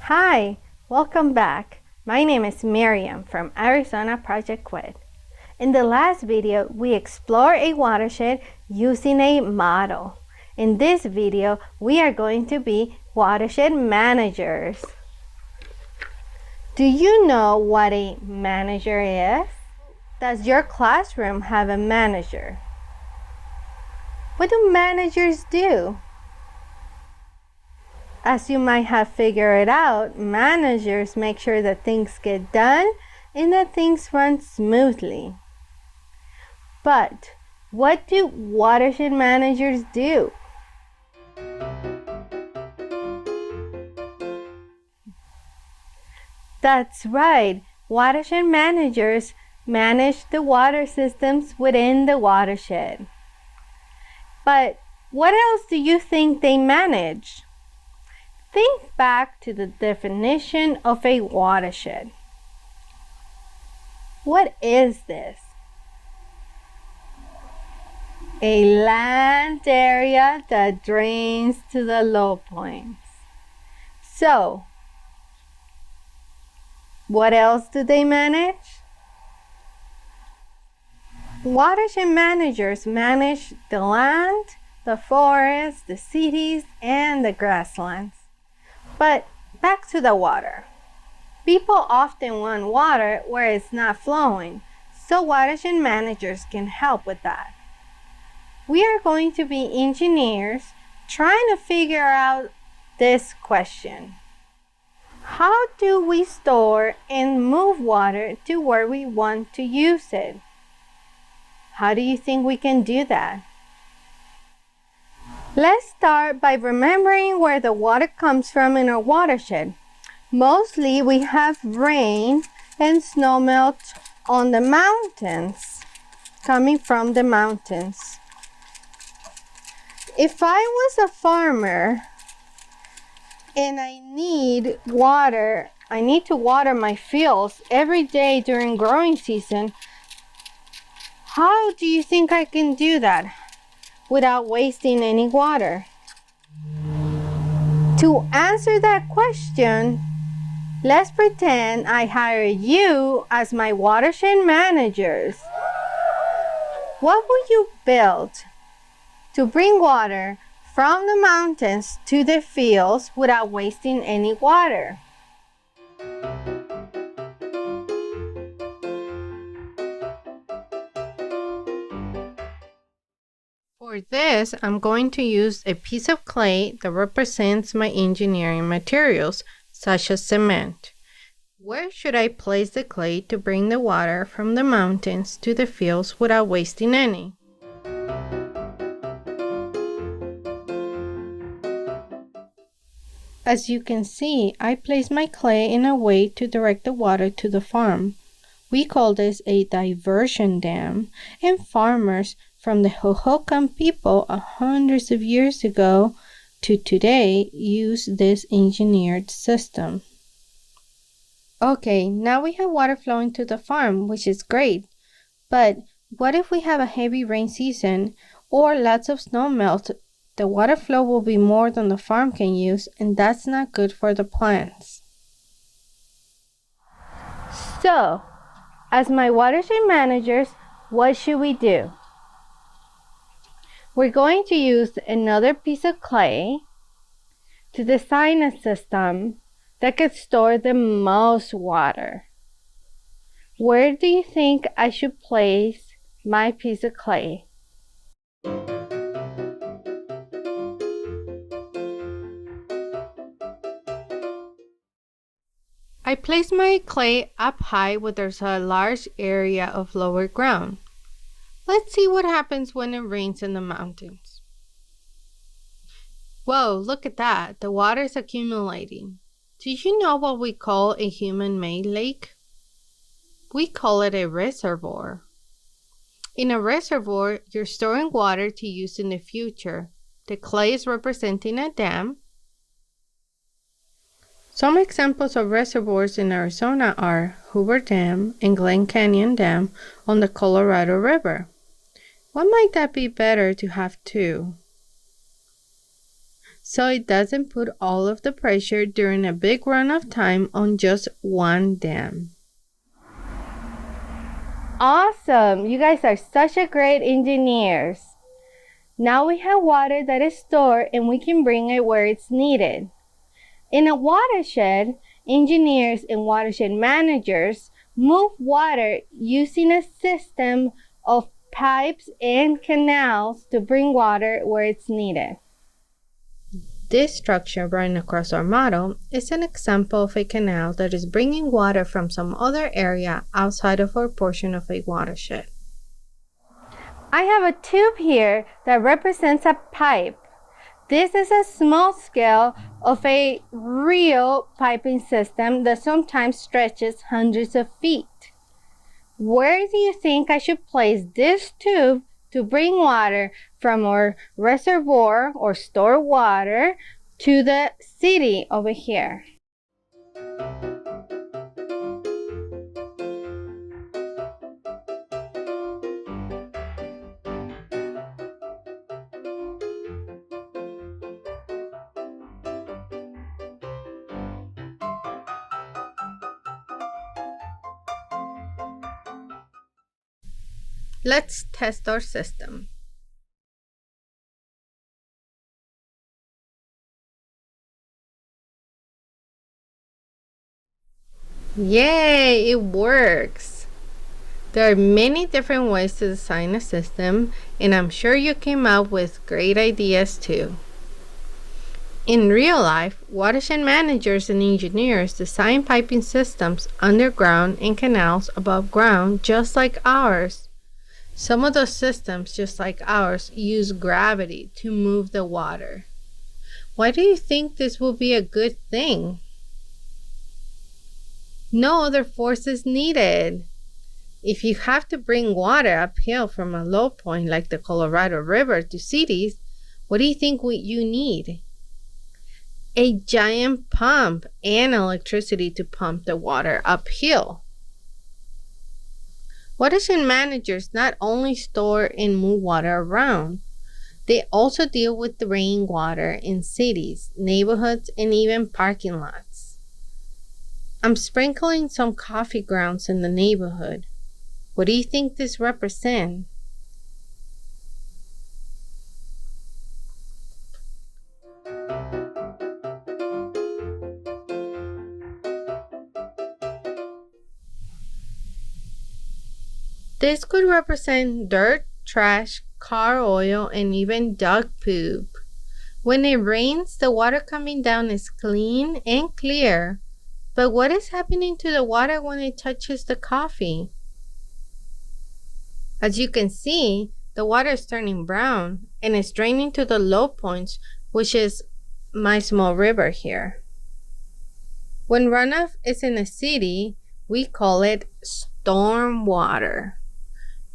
Hi, welcome back. My name is Miriam from Arizona Project Quit. In the last video, we explored a watershed using a model. In this video, we are going to be watershed managers. Do you know what a manager is? Does your classroom have a manager? What do managers do? As you might have figured out, managers make sure that things get done and that things run smoothly. But what do watershed managers do? That's right, watershed managers manage the water systems within the watershed. But what else do you think they manage? Think back to the definition of a watershed. What is this? A land area that drains to the low points. So, what else do they manage? Watershed managers manage the land, the forests, the cities, and the grasslands. But back to the water. People often want water where it's not flowing, so watershed managers can help with that. We are going to be engineers trying to figure out this question. How do we store and move water to where we want to use it? How do you think we can do that? Let's start by remembering where the water comes from in our watershed. Mostly we have rain and snowmelt on the mountains, coming from the mountains. If I was a farmer and I need to water my fields every day during growing season, how do you think I can do that without wasting any water? To answer that question, let's pretend I hire you as my watershed managers. What would you build to bring water from the mountains to the fields without wasting any water? For this, I'm going to use a piece of clay that represents my engineering materials, such as cement. Where should I place the clay to bring the water from the mountains to the fields without wasting any? As you can see, I place my clay in a way to direct the water to the farm. We call this a diversion dam, and farmers from the Hohokam people hundreds of years ago to today use this engineered system. Okay, now we have water flowing to the farm, which is great. But what if we have a heavy rain season or lots of snow melt? The water flow will be more than the farm can use, and that's not good for the plants. So, as my watershed managers, what should we do? We're going to use another piece of clay to design a system that can store the most water. Where do you think I should place my piece of clay? I place my clay up high where there's a large area of lower ground. Let's see what happens when it rains in the mountains. Whoa, look at that. The water is accumulating. Do you know what we call a human-made lake? We call it a reservoir. In a reservoir, you're storing water to use in the future. The clay is representing a dam. Some examples of reservoirs in Arizona are Hoover Dam and Glen Canyon Dam on the Colorado River. What might that be better to have too? so it doesn't put all of the pressure during a big run of time on just one dam. Awesome! You guys are such a great engineers. Now we have water that is stored and we can bring it where it's needed. In a watershed, engineers and watershed managers move water using a system of pipes and canals to bring water where it's needed. This structure running across our model is an example of a canal that is bringing water from some other area outside of our portion of a watershed. I have a tube here that represents a pipe. This is a small scale of a real piping system that sometimes stretches hundreds of feet. Where do you think I should place this tube to bring water from our reservoir or stored water to the city over here? Let's test our system. Yay, it works! There are many different ways to design a system, and I'm sure you came up with great ideas too. In real life, watershed managers and engineers design piping systems underground and canals above ground just like ours. Some of those systems, just like ours, use gravity to move the water. Why do you think this will be a good thing? No other force is needed. If you have to bring water uphill from a low point like the Colorado River to cities, what do you think you need? A giant pump and electricity to pump the water uphill. Watershed managers not only store and move water around, they also deal with the rainwater in cities, neighborhoods, and even parking lots. I'm sprinkling some coffee grounds in the neighborhood. What do you think this represents? This could represent dirt, trash, car oil, and even dog poop. When it rains, the water coming down is clean and clear. But what is happening to the water when it touches the coffee? As you can see, the water is turning brown and is draining to the low points, which is my small river here. When runoff is in a city, we call it storm water.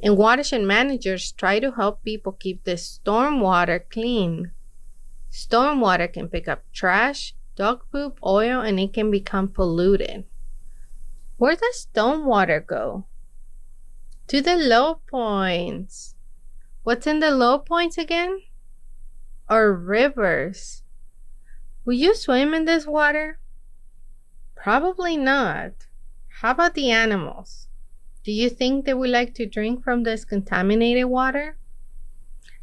And watershed managers try to help people keep the storm water clean. Storm water can pick up trash, dog poop, oil, and it can become polluted. Where does storm water go? To the low points. What's in the low points again? Our rivers. Will you swim in this water? Probably not. How about the animals? Do you think they would like to drink from this contaminated water?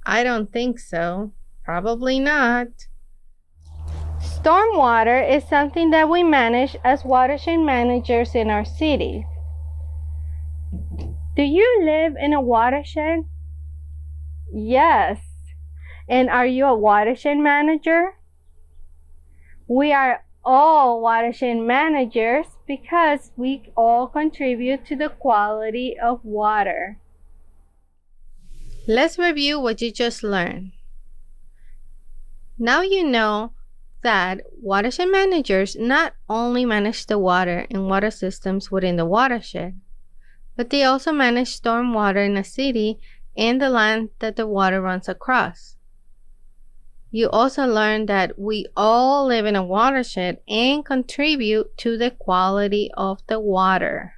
I don't think so. Probably not. Stormwater is something that we manage as watershed managers in our city. Do you live in a watershed? Yes. And are you a watershed manager? We are all watershed managers because we all contribute to the quality of water. Let's review what you just learned. Now you know that watershed managers not only manage the water and water systems within the watershed, but they also manage storm water in a city and the land that the water runs across. You also learned that we all live in a watershed and contribute to the quality of the water.